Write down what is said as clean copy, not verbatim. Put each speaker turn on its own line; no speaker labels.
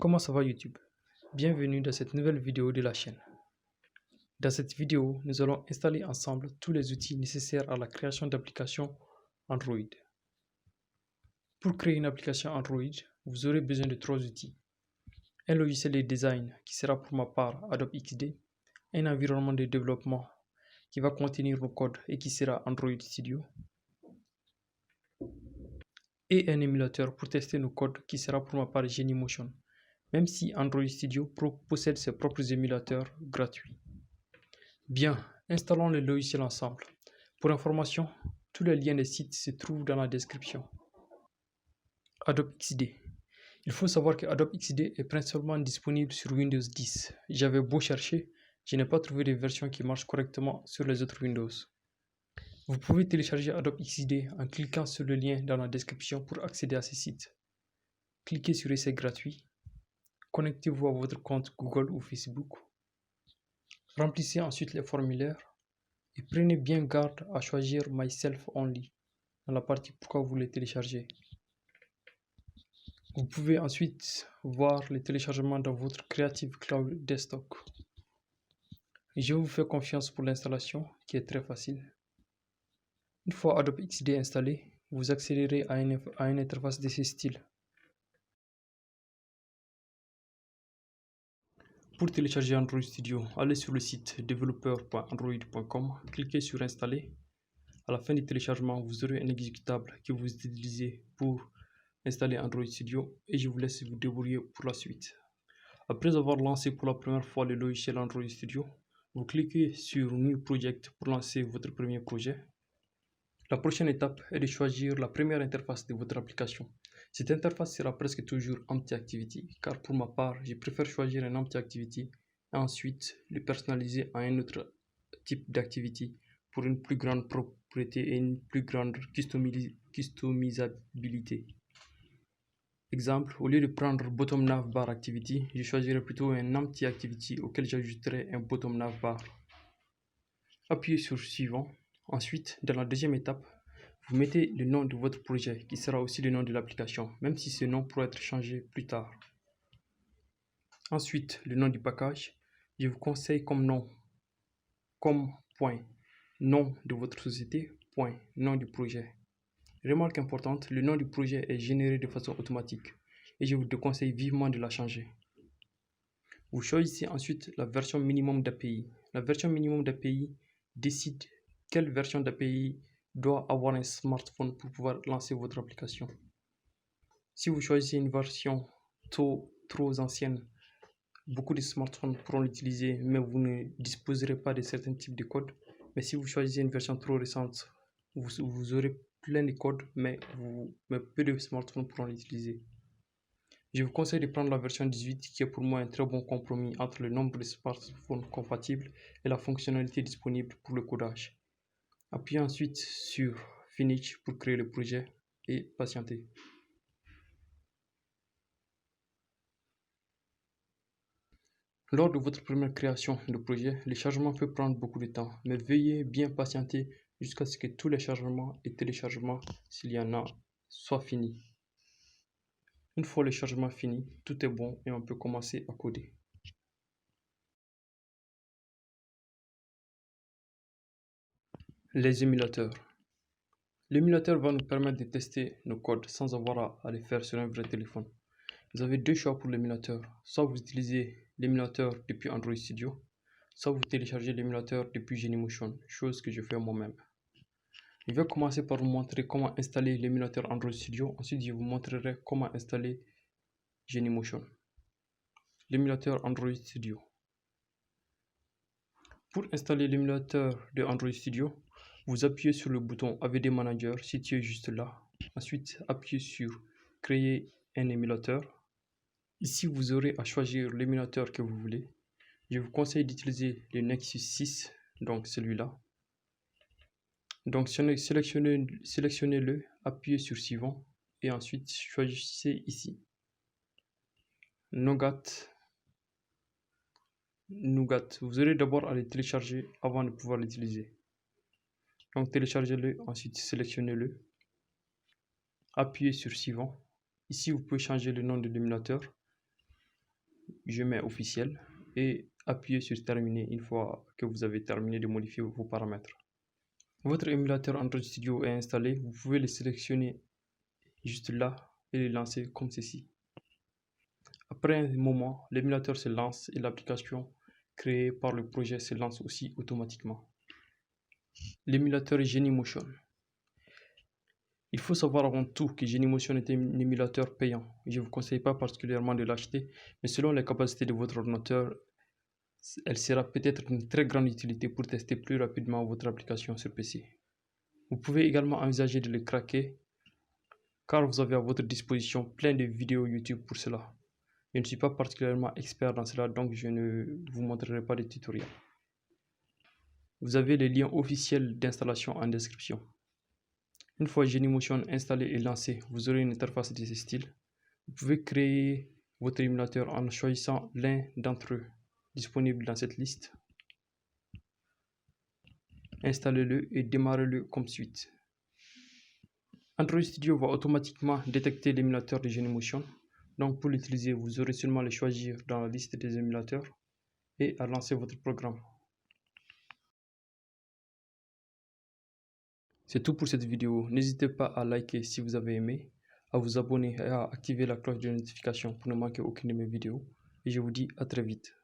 Comment ça va YouTube? Bienvenue dans cette nouvelle vidéo de la chaîne. Dans cette vidéo, nous allons installer ensemble tous les outils nécessaires à la création d'applications Android. Pour créer une application Android, vous aurez besoin de 3 outils. Un logiciel de design qui sera pour ma part Adobe XD, un environnement de développement qui va contenir nos codes et qui sera Android Studio, et un émulateur pour tester nos codes qui sera pour ma part Genymotion, même si Android Studio possède ses propres émulateurs gratuits. Bien, installons le logiciel ensemble. Pour information, tous les liens des sites se trouvent dans la description. Adobe XD. Il faut savoir que Adobe XD est principalement disponible sur Windows 10. J'avais beau chercher, je n'ai pas trouvé de version qui marche correctement sur les autres Windows. Vous pouvez télécharger Adobe XD en cliquant sur le lien dans la description pour accéder à ces sites. Cliquez sur Essai gratuit. Connectez-vous à votre compte Google ou Facebook. Remplissez ensuite les formulaires et prenez bien garde à choisir Myself Only dans la partie pourquoi vous les téléchargez. Vous pouvez ensuite voir les téléchargements dans votre Creative Cloud Desktop. Je vous fais confiance pour l'installation qui est très facile. Une fois Adobe XD installé, vous accéderez à une interface de ce style. Pour télécharger Android Studio, allez sur le site developer.android.com, cliquez sur Installer. À la fin du téléchargement, vous aurez un exécutable que vous utilisez pour installer Android Studio et je vous laisse vous débrouiller pour la suite. Après avoir lancé pour la première fois le logiciel Android Studio, vous cliquez sur New Project pour lancer votre premier projet. La prochaine étape est de choisir la première interface de votre application. Cette interface sera presque toujours Empty Activity, car pour ma part, je préfère choisir un Empty Activity et ensuite le personnaliser à un autre type d'activity pour une plus grande propriété et une plus grande customisabilité. Exemple, au lieu de prendre Bottom Navbar Activity, je choisirai plutôt un Empty Activity auquel j'ajouterai un Bottom Navbar. Appuyez sur Suivant. Ensuite, dans la deuxième étape, vous mettez le nom de votre projet qui sera aussi le nom de l'application, même si ce nom pourra être changé plus tard. Ensuite, le nom du package. Je vous conseille comme nom, comme point, nom de votre société, point, nom du projet. Remarque importante, le nom du projet est généré de façon automatique et je vous déconseille vivement de la changer. Vous choisissez ensuite la version minimum d'API. La version minimum d'API décide quelle version d'API doit avoir un smartphone pour pouvoir lancer votre application. Si vous choisissez une version trop ancienne, beaucoup de smartphones pourront l'utiliser, mais vous ne disposerez pas de certains types de codes. Mais si vous choisissez une version trop récente, vous aurez plein de codes, mais peu de smartphones pourront l'utiliser. Je vous conseille de prendre la version 18 qui est pour moi un très bon compromis entre le nombre de smartphones compatibles et la fonctionnalité disponible pour le codage. Appuyez ensuite sur Finish pour créer le projet et patientez. Lors de votre première création de projet, le chargement peut prendre beaucoup de temps, mais veuillez bien patienter jusqu'à ce que tous les chargements et téléchargements, s'il y en a, soient finis. Une fois le chargement fini, tout est bon et on peut commencer à coder. Les émulateurs. L'émulateur va nous permettre de tester nos codes sans avoir à les faire sur un vrai téléphone. Vous avez deux choix pour l'émulateur. Soit vous utilisez l'émulateur depuis Android Studio, soit vous téléchargez l'émulateur depuis Genymotion, chose que je fais moi-même. Je vais commencer par vous montrer comment installer l'émulateur Android Studio. Ensuite, je vous montrerai comment installer Genymotion. L'émulateur Android Studio. Pour installer l'émulateur de Android Studio, vous appuyez sur le bouton AVD Manager situé juste là. Ensuite, appuyez sur Créer un émulateur. Ici, vous aurez à choisir l'émulateur que vous voulez. Je vous conseille d'utiliser le Nexus 6, donc celui-là. Donc, sélectionnez-le, appuyez sur Suivant et ensuite choisissez ici Nougat. Vous aurez d'abord à le télécharger avant de pouvoir l'utiliser. Donc, téléchargez-le, ensuite sélectionnez-le, appuyez sur Suivant. Ici, vous pouvez changer le nom de l'émulateur. je mets officiel et appuyez sur terminer une fois que vous avez terminé de modifier vos paramètres. Votre émulateur Android Studio est installé, vous pouvez le sélectionner juste là et le lancer comme ceci. Après un moment, l'émulateur se lance et l'application créée par le projet se lance aussi automatiquement. L'émulateur Genymotion. Il faut savoir avant tout que Genymotion est un émulateur payant. Je ne vous conseille pas particulièrement de l'acheter, mais selon les capacités de votre ordinateur, elle sera peut-être d'une très grande utilité pour tester plus rapidement votre application sur PC. Vous pouvez également envisager de le craquer car vous avez à votre disposition plein de vidéos YouTube pour cela. Je ne suis pas particulièrement expert dans cela, donc je ne vous montrerai pas de tutoriel. Vous avez les liens officiels d'installation en description. Une fois Genymotion installé et lancé, vous aurez une interface de ce style. Vous pouvez créer votre émulateur en choisissant l'un d'entre eux disponible dans cette liste. Installez-le et démarrez-le comme suite. Android Studio va automatiquement détecter l'émulateur de Genymotion. Donc pour l'utiliser, vous aurez seulement à le choisir dans la liste des émulateurs et à lancer votre programme. C'est tout pour cette vidéo. N'hésitez pas à liker si vous avez aimé, à vous abonner et à activer la cloche de notification pour ne manquer aucune de mes vidéos. Et je vous dis à très vite.